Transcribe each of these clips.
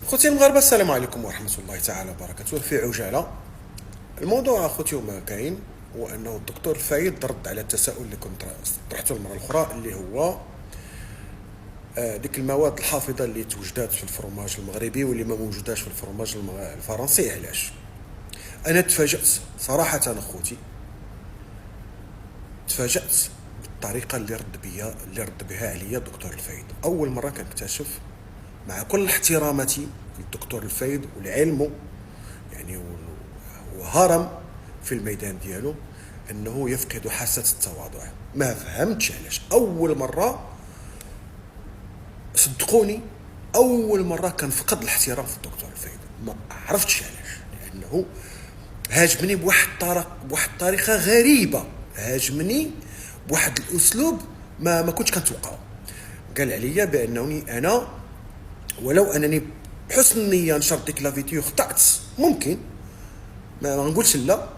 خوتي المغاربه، السلام عليكم ورحمه الله تعالى وبركاته. في عجاله الموضوع اخوتي وما كاين هو انه الدكتور الفايد رد على التساؤل اللي كنت طرحته المره الاخرى، اللي هو ديك المواد الحافظه اللي توجدات في الفرماج المغربي واللي ما موجوداش في الفرماج الفرنسي. علاش؟ انا تفاجات صراحه اخوتي، تفاجات بالطريقه اللي رد بها عليا الدكتور الفايد. اول مره كنكتشف، مع كل احتراماتي للدكتور الفايد ولعلمه يعني وهرم في الميدان ديالو، انه يفقد حاسه التواضع. ما فهمتش علاش. اول مره صدقوني، اول مره كنفقد الاحترام في الدكتور الفايد. ما عرفتش علاش، لانه هاجمني بواحد الطريقه غريبه، هاجمني بواحد الاسلوب ما كنتش كنتوقعه. قال عليا بانني انا ولو انني بحسن النيه نشرت ديك لا فيديو خطأت، ممكن ما نقولش لا،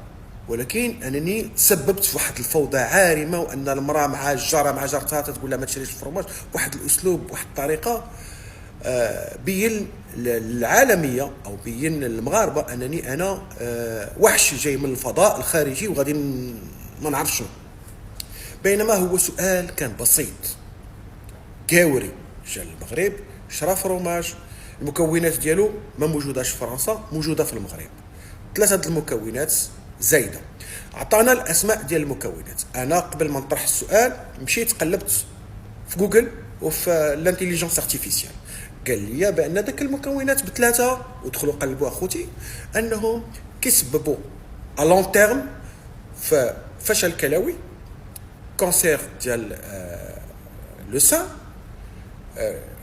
ولكن انني تسببت في واحد الفوضى عارمه، وان المراه مع الجاره مع جارتها تقول لها ما تشريش الفرماج بواحد الاسلوب بواحد الطريقه. بين العالميه او بين المغاربه انني انا وحش جاي من الفضاء الخارجي وغادي ما نعرفش شنو. بينما هو سؤال كان بسيط. كاوري جا المغرب، شرا فروماج، المكونات ديالو ما موجوداش في فرنسا، موجوده في المغرب. ثلاثه المكونات زايده. عطانا الاسماء ديال المكونات. انا قبل ما نطرح السؤال مشيت قلبت في جوجل وفي الانتيليجنس ارتيفيسيال، قال لي بان داك المكونات بثلاثه، ودخلوا قلبوا اخوتي، انهم كيسببوا ا لون تيرم فشل كلوي، كونسير ديال لو سان.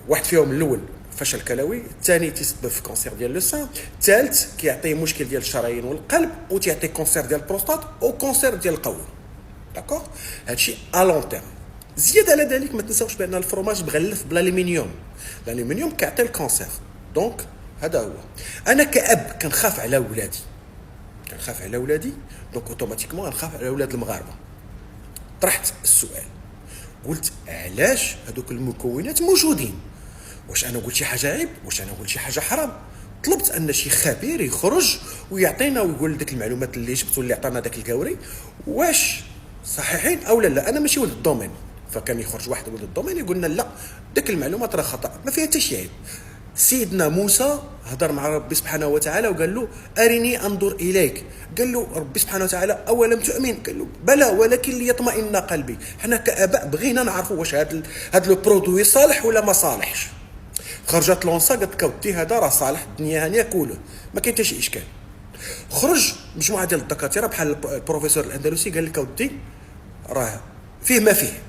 واحد فيهم الاول فشل كلوي، الثاني تيسبب في كونسير ديال لو سان، الثالث كيعطي مشكل ديال الشرايين والقلب، وتيعطي كونسير ديال البروستات وكونسير ديال القولون. داكوغ، هادشي ا لون تيرم. زياده على ذلك ما تنساوش بان الفرماج مغلف بالالومنيوم، الالومنيوم كيعطي الكونسير. دونك هذا هو. انا كأب كنخاف على ولادي، دونك اوتوماتيكمون غنخاف على ولاد المغاربه. طرحت السؤال، قلت علاش هذوك المكونات موجودين؟ واش انا قلت شي حاجه عيب؟ واش انا قلت شي حاجه حرام؟ طلبت ان شي خبير يخرج ويعطينا ويقول ديك المعلومات اللي جبت واللي عطانا داك الكاوري واش صحيحين او لا. انا ماشي ولد الدومين، فكان يخرج واحد ولد الدومين يقول لنا لا، ديك المعلومات راه خطا، ما فيها حتى شي عيب. سيدنا موسى هضر مع ربي سبحانه وتعالى وقال له ارني انظر اليك. قال له ربي سبحانه وتعالى اولم تؤمن؟ قال له بلى ولكن ليطمئن قلبي. حنا كاباء بغينا نعرفوا واش هاد لو برودوي صالح ولا ما صالحش. خرجت لونسا قالت لك ودي هذا راه صالح، الدنيا هانيه كوله، ما كاين حتى شي اشكال. خرج مجموعه ديال الدكاتره بحال البروفيسور الاندلسي قال لك ودي راه فيه ما فيه.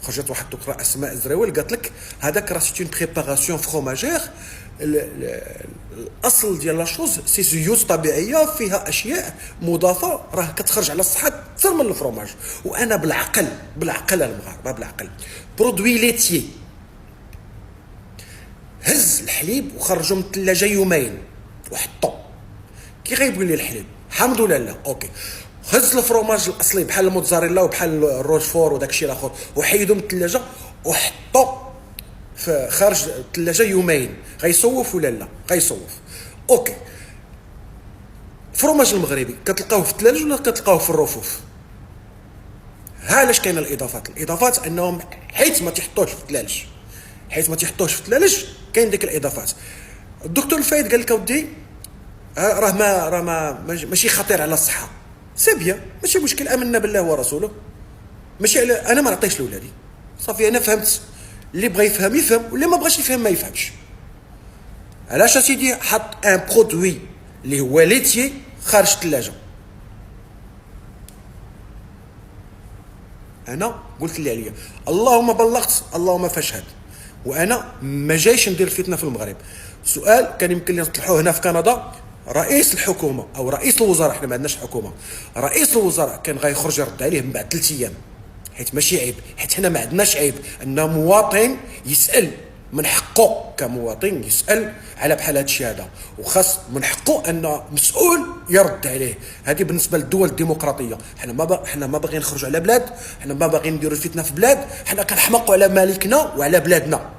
خرجت واحد الدكتوره اسماء زراويل قالت لك هذاك راه سيت اون بريباراسيون فروماجير، الاصل ديال لا شوز سي زيوت طبيعيه فيها اشياء مضافه راه كتخرج على الصحه اكثر من الفروماج. وانا بالعقل المغاربه بالعقل، برودوي ليتيي هز الحليب وخرجوا من الثلاجه يومين وحطوا. كي غيقول لي الحليب حامض ولا لا؟ اوكي. هز الفروماج الاصلي بحال الموتزاريلا وبحال الروشفور وداك الشيء الاخر وحيدوا من الثلاجه وحطوا في خارج الثلاجه يومين. غيصوف ولا لا؟ غيصوف. اوكي. الفروماج المغربي كتلقاوه في الثلاجه ولا كتلقاوه في الرفوف؟ ها علاش كاين الاضافات انهم حيت ما تيحطوش في الثلاجه كاين ديك الاضافات. الدكتور الفايد قال لك اودي راه ما ماشي خطير على الصحه، سي بيان، ماشي مشكل، امنا بالله ورسوله، ماشي على انا ما نعطيش لولادي صافي. انا فهمت، اللي بغى يفهم واللي ما بغاش يفهم ما يفهمش. علاش سيدي حط ان برودوي اللي هو ليتي خارج الثلاجه؟ انا قلت اللي عليا، اللهم بلغت اللهم فاشهد. وانا ما جايش ندير فتنه في المغرب. سؤال كان يمكن لي نطرحوه هنا في كندا، رئيس الحكومه او رئيس الوزراء، حنا ما عندناش حكومه، رئيس الوزراء كان غيخرج يرد عليه من بعد 3 ايام، حيت ماشي عيب، حيت حنا ما عندناش عيب ان مواطن يسال، من حقه كمواطن يسال على بحال هذا الشيء هذا، وخاص من حقه ان مسؤول يرد عليه. هذه بالنسبه للدول الديمقراطيه. حنا ما باغيين نخرجوا على بلاد، حنا ما باغيين نديروا الفتنه في بلاد، حنا كنحمقوا على مالكنا وعلى بلادنا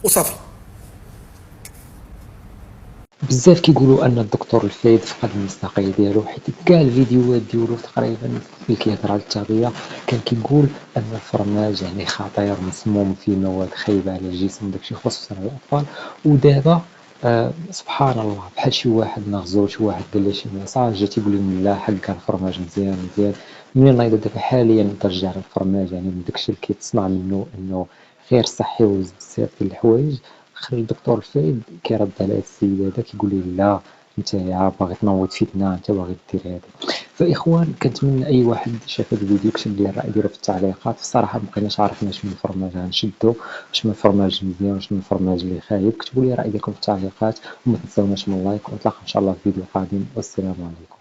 وصافي. بزاف كيقولوا ان الدكتور الفايد فقد المصداقيه ديالو، حيت كاع الفيديوهات ديالو تقريبا اللي كيهضر على التغذيه كان كيقول ان الفرماج يعني خطير، مسموم، فيه مواد خايبه على الجسم، داكشي خصوصا على الاطفال. ودابا سبحان الله، بحال شي واحد مغزول، شي واحد قال له شي ميساج جا تيقول لهم لا حقا الفرماج مزيان مزيان. من نايض دابا حاليا ترجع على الفرماج، يعني من داكشي اللي كيتصنع منه انه غير صحي وبزاف ديال الحوايج. خرج الدكتور الفايد كيرد على هاد السيد هذا كيقول ليه لا، نتايا باغي تنوض فتنه، انت باغي دير هذا. فاخوان كنتمنى اي واحد شاف هذا الفيديو يكتب لي الراي ديالو في التعليقات. الصراحه مبقيناش عارفين واش من الفرماج غنشدو، واش من الفرماج مزيان، واش من الفرماج اللي خايب. كتبوا لي الراي ديالكم في التعليقات، وما تنساوناش من اللايك، ونتلاقاو ان شاء الله في فيديو قادم، والسلام عليكم.